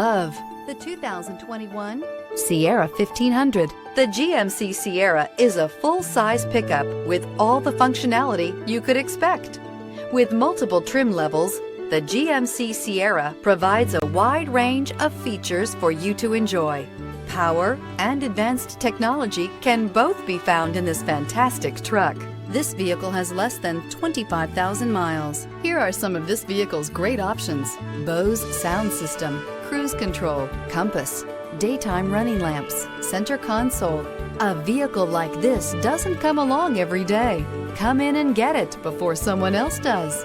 of the 2021 Sierra 1500. The GMC Sierra is a full-size pickup with all the functionality you could expect. With multiple trim levels, the GMC Sierra provides a wide range of features for you to enjoy. Power and advanced technology can both be found in this fantastic truck. This vehicle has less than 25,000 miles. Here are some of this vehicle's great options: Bose sound system, cruise control, compass, daytime running lamps, center console. A vehicle like this doesn't come along every day. Come in and get it before someone else does.